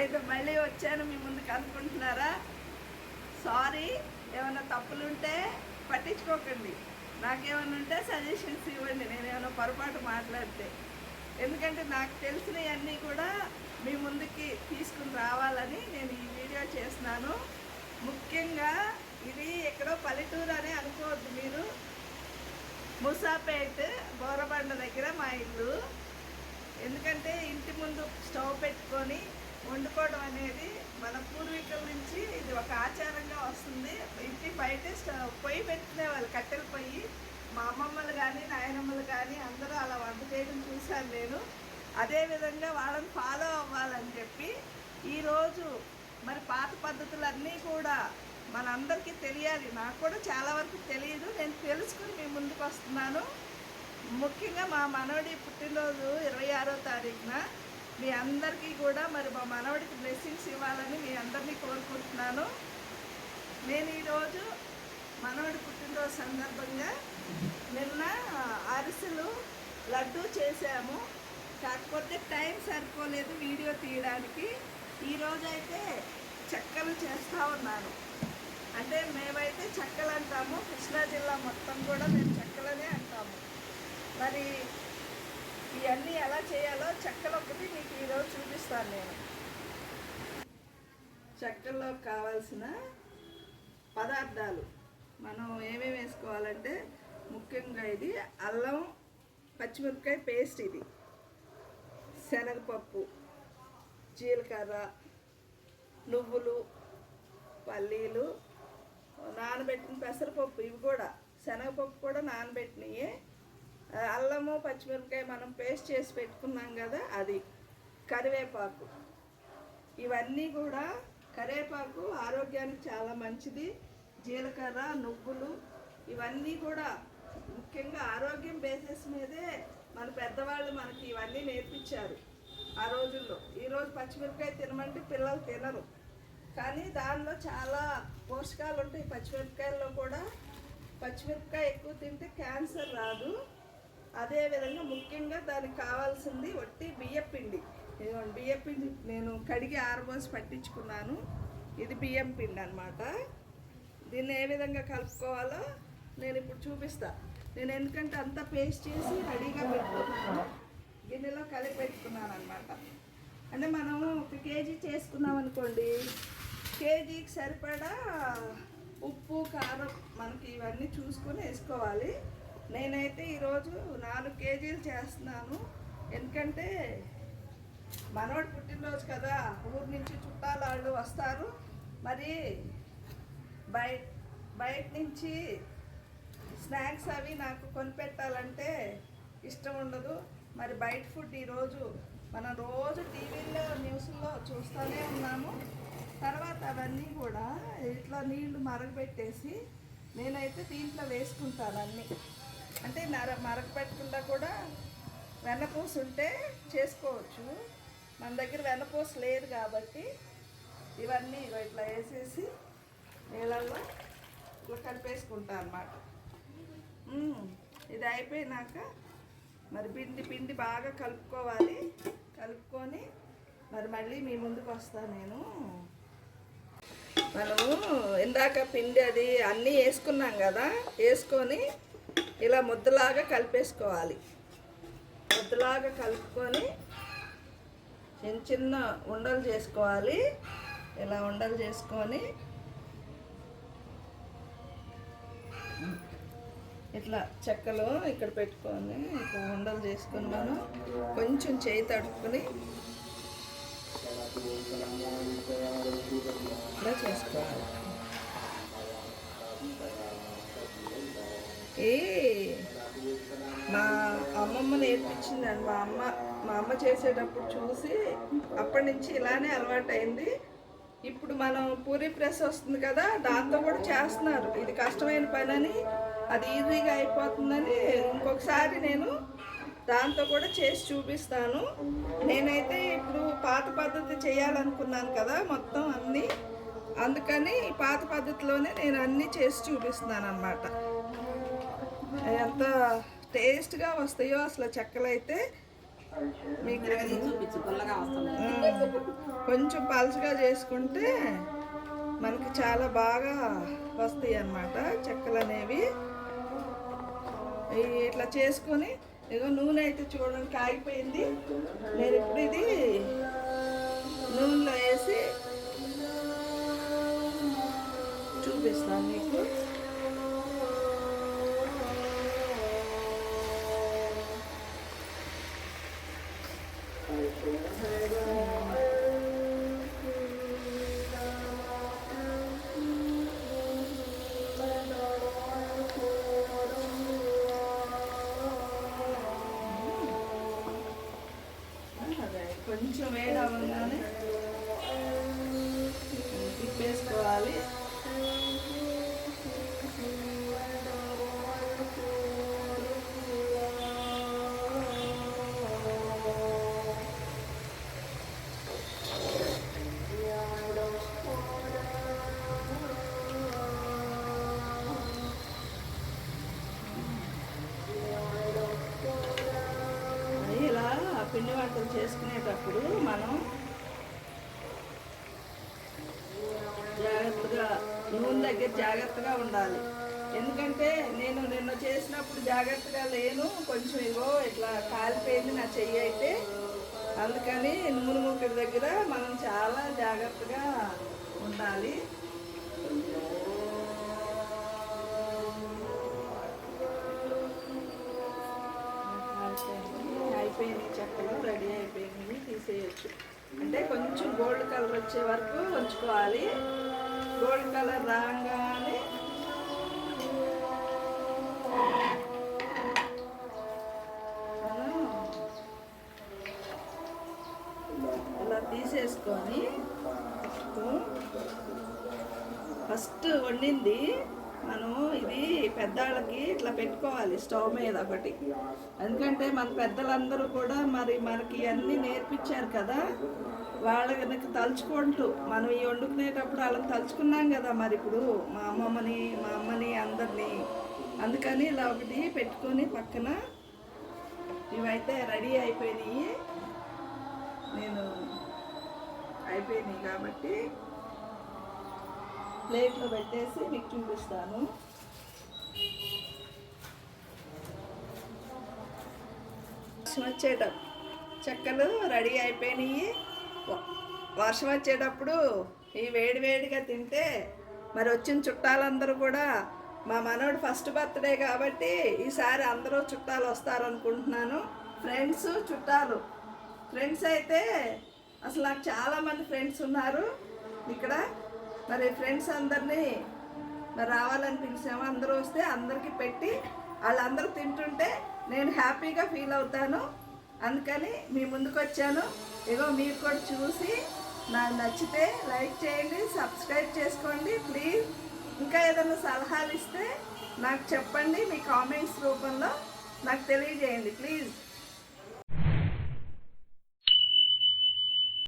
ఏదో మళ్ళీ వచ్చాను మీ ముందుకు అనుకుంటున్నారా? సారీ, ఏమైనా తప్పులుంటే పట్టించుకోకండి. నాకేమైనా ఉంటే సజెషన్స్ ఇవ్వండి, నేనేమైనా పొరపాటు మాట్లాడితే. ఎందుకంటే నాకు తెలిసినవన్నీ కూడా మీ ముందుకి తీసుకుని రావాలని నేను ఈ వీడియో చేస్తున్నాను. ముఖ్యంగా ఇది ఎక్కడో పల్లెటూరు అని అనుకోవద్దు మీరు. ముసాపేట్ బోరబండ దగ్గర మా ఇల్లు. ఎందుకంటే ఇంటి ముందు స్టవ్ పెట్టుకొని వండుకోవడం అనేది మన పూర్వీకుల నుంచి ఇది ఒక ఆచారంగా వస్తుంది. ఇంటి బయట పొయ్యి పెట్టుకునేవాళ్ళు, కట్టెల పొయ్యి. మా అమ్మమ్మలు కానీ నాయనమ్మలు కానీ అందరూ అలా వంట చేయడం చూశాను నేను. అదేవిధంగా వాళ్ళని ఫాలో అవ్వాలని చెప్పి ఈరోజు మరి పాత పద్ధతులన్నీ కూడా మనందరికీ తెలియాలి. నాకు కూడా చాలా వరకు తెలియదు, నేను తెలుసుకుని మీ ముందుకు వస్తున్నాను. ముఖ్యంగా మా మనవడి పుట్టినరోజు 26వ తారీఖున మీ అందరికీ కూడా మరి మా మనవడికి బ్లెస్సింగ్స్ ఇవ్వాలని మీ అందరినీ కోరుకుంటున్నాను. నేను ఈరోజు మనవడి పుట్టినరోజు సందర్భంగా నిన్న అరిసెలు లడ్డు చేసాము. కాకపోతే టైం సరిపోలేదు వీడియో తీయడానికి. ఈరోజు అయితే చెక్కలు చేస్తూ ఉన్నాను. అంటే మేమైతే చెక్కలు అంటాము, కృష్ణా జిల్లా మొత్తం కూడా మేము చెక్కలనే అంటాము. మరి ఇవన్నీ ఎలా చేయాలో చెక్కలు ఒకటి మీకు ఈరోజు చూపిస్తాను నేను. చెక్కల్లో కావాల్సిన పదార్థాలు మనం ఏమేమి వేసుకోవాలంటే ముఖ్యంగా ఇది అల్లం పచ్చిమిరపకాయ పేస్ట్, ఇది శనగపప్పు, జీలకర్ర, నువ్వులు, పల్లీలు, నానబెట్టిన పెసరపప్పు, ఇవి కూడా శనగపప్పు కూడా నానబెట్టినవి, అల్లము పచ్చిమిరపకాయ మనం పేస్ట్ చేసి పెట్టుకున్నాం కదా అది, కరివేపాకు. ఇవన్నీ కూడా కరివేపాకు ఆరోగ్యానికి చాలా మంచిది. జీలకర్ర, నువ్వులు, ఇవన్నీ కూడా ముఖ్యంగా ఆరోగ్యం బేసిస్ మీదే మన పెద్దవాళ్ళు మనకి ఇవన్నీ నేర్పించారు ఆ రోజుల్లో. ఈరోజు పచ్చిమిరపకాయ తినమంటే పిల్లలు తినరు, కానీ దానిలో చాలా పోషకాలు ఉంటాయి. పచ్చిమిరపకాయల్లో కూడా పచ్చిమిరపకాయ ఎక్కువ తింటే క్యాన్సర్ రాదు. అదేవిధంగా ముఖ్యంగా దానికి కావాల్సింది వట్టి బియ్యపిండి. బియ్యపిండి నేను కడిగి ఆరబోసి పట్టించుకున్నాను. ఇది బియ్యం పిండి అన్నమాట. దీన్ని ఏ విధంగా కలుపుకోవాలో నేను ఇప్పుడు చూపిస్తాను. నేను ఎందుకంటే అంతా పేస్ట్ చేసి రెడీగా పెట్టుకున్నాను, గిన్నెలో కలిపి పెట్టుకున్నాను అనమాట. అంటే మనము 1 కేజీ చేసుకున్నాం అనుకోండి, కేజీకి సరిపడా ఉప్పు, కారం మనకి ఇవన్నీ చూసుకొని వేసుకోవాలి. నేనైతే ఈరోజు 4 కేజీలు చేస్తున్నాను. ఎందుకంటే మనోడు పుట్టినరోజు కదా, ఊరు నుంచి చుట్టాలు వాళ్ళు వస్తారు. మరి బయట నుంచి స్నాక్స్ అవి నాకు కొనిపెట్టాలంటే ఇష్టం ఉండదు. మరి బయట ఫుడ్ ఈరోజు మనం రోజు టీవీలో న్యూస్లో చూస్తూనే ఉన్నాము. తర్వాత అవన్నీ కూడా ఇట్లా నీళ్లు మరగబెట్టేసి నేనైతే దీంట్లో వేసుకుంటాను అన్నీ. అంటే మరగపెట్టకుండా కూడా వెన్నపూస ఉంటే చేసుకోవచ్చు. మన దగ్గర వెన్నపూస లేదు కాబట్టి ఇవన్నీ ఇట్లా వేసేసి నీళ్ళల్లో ఇట్లా కలిపేసుకుంటాను అన్నమాట. ఇది అయిపోయినాక మరి పిండి బాగా కలుపుకోవాలి. కలుపుకొని మరి మళ్ళీ మీ ముందుకు వస్తాను నేను. మనము ఇందాక పిండి అది అన్నీ వేసుకున్నాం కదా, వేసుకొని ఇలా ముద్దలాగా కలిపేసుకోవాలి. ముద్దలాగా కలుపుకొని చిన్న చిన్న ఉండలు చేసుకోవాలి. ఇలా ఉండలు చేసుకొని ఇట్లా చెక్కలు ఇక్కడ పెట్టుకొని ఇట్లా ఉండలు చేసుకొని మనం కొంచెం చేయి తడుపుకొని ఇలా చేసుకోవాలి. మా అమ్మమ్మ నేర్పించిందండి. మా అమ్మ చేసేటప్పుడు చూసి అప్పటి నుంచి ఇలానే అలవాటు అయింది. ఇప్పుడు మనం పూరి ప్రెస్ వస్తుంది కదా, దాంతో కూడా చేస్తున్నారు. ఇది కష్టమైన పని అని, అది ఈజీగా అయిపోతుందని ఇంకొకసారి నేను దాంతో కూడా చేసి చూపిస్తాను. నేనైతే ఇప్పుడు పాత పద్ధతి చేయాలనుకున్నాను కదా మొత్తం అన్నీ, అందుకని ఈ పాత పద్ధతిలోనే నేను అన్నీ చేసి చూపిస్తున్నాను అన్నమాట. ఎంత టేస్ట్గా వస్తాయో అసలు చెక్కలు అయితే మీకు పుల్లగా వస్తుంది. కొంచెం పలుచగా చేసుకుంటే మనకి చాలా బాగా వస్తాయి అన్నమాట చెక్కలు అనేవి. ఇట్లా చేసుకొని ఏదో నూనె అయితే చూడండి కాగిపోయింది. నేను ఇప్పుడు ఇది నూనెలో వేసి చూపిస్తాను మీకు. కొంచెం వేడి అవ్వగానే తిప్పేసుకోవాలి. ఇలా పిండి వంటలు చేసుకునేటప్పుడు మనం జాగ్రత్తగా నూనె దగ్గర జాగ్రత్తగా ఉండాలి. ఎందుకంటే నేను నిన్న చేసినప్పుడు జాగ్రత్తగా లేను, కొంచెం ఇగో ఇట్లా కాలిపోయింది నా చెయ్యి అయితే. అందుకని నూనె ముక్కడి దగ్గర మనం చాలా జాగ్రత్తగా ఉండాలి. అయిపోయినాయి చెక్కలు, రెడీ అయిపోయినాయి, తీసేయచ్చు. అంటే కొంచెం గోల్డ్ కలర్ వచ్చే వరకు ఉంచుకోవాలి. గోల్డ్ కలర్ రాగానే ఇలా తీసేసుకొని ఫస్ట్ వండింది మనం ఇది పెద్దవాళ్ళకి ఇట్లా పెట్టుకోవాలి స్టవ్ మీద ఒకటి. ఎందుకంటే మన పెద్దలందరూ కూడా మరి మనకి అన్నీ నేర్పించారు కదా, వాళ్ళకి తలుచుకుంటూ మనం ఈ వండుకునేటప్పుడు వాళ్ళని తలుచుకున్నాం కదా మరి ఇప్పుడు మా అమ్మమ్మని మా అమ్మని అందరినీ. అందుకని ఇలా ఒకటి పెట్టుకొని పక్కన. ఇవైతే రెడీ అయిపోయినాయి, నేను అయిపోయినాయి కాబట్టి ప్లేట్లో పెట్టేసి మీకు చూపిస్తాను. వర్షం వచ్చేటప్పుడు చెక్కలు రెడీ అయిపోయినాయి. వర్షం వచ్చేటప్పుడు ఈ వేడివేడిగా తింటే మరి వచ్చిన చుట్టాలందరూ కూడా, మా మనోడు ఫస్ట్ బర్త్డే కాబట్టి ఈసారి అందరూ చుట్టాలు వస్తారనుకుంటున్నాను. ఫ్రెండ్స్ చుట్టాలు. ఫ్రెండ్స్ అయితే అసలు నాకు చాలామంది ఫ్రెండ్స్ ఉన్నారు ఇక్కడ. మరి ఫ్రెండ్స్ అందరినీ మరి రావాలని పిలిచాము. అందరూ వస్తే అందరికీ పెట్టి వాళ్ళందరూ తింటుంటే నేను హ్యాపీగా ఫీల్ అవుతాను. అందుకని మీ ముందుకు వచ్చాను. ఇగో మీరు కూడా చూసి నాకు నచ్చితే లైక్ చేయండి, సబ్స్క్రైబ్ చేసుకోండి ప్లీజ్. ఇంకా ఏదైనా సలహాలు ఇస్తే నాకు చెప్పండి, మీ కామెంట్స్ రూపంలో నాకు తెలియజేయండి ప్లీజ్.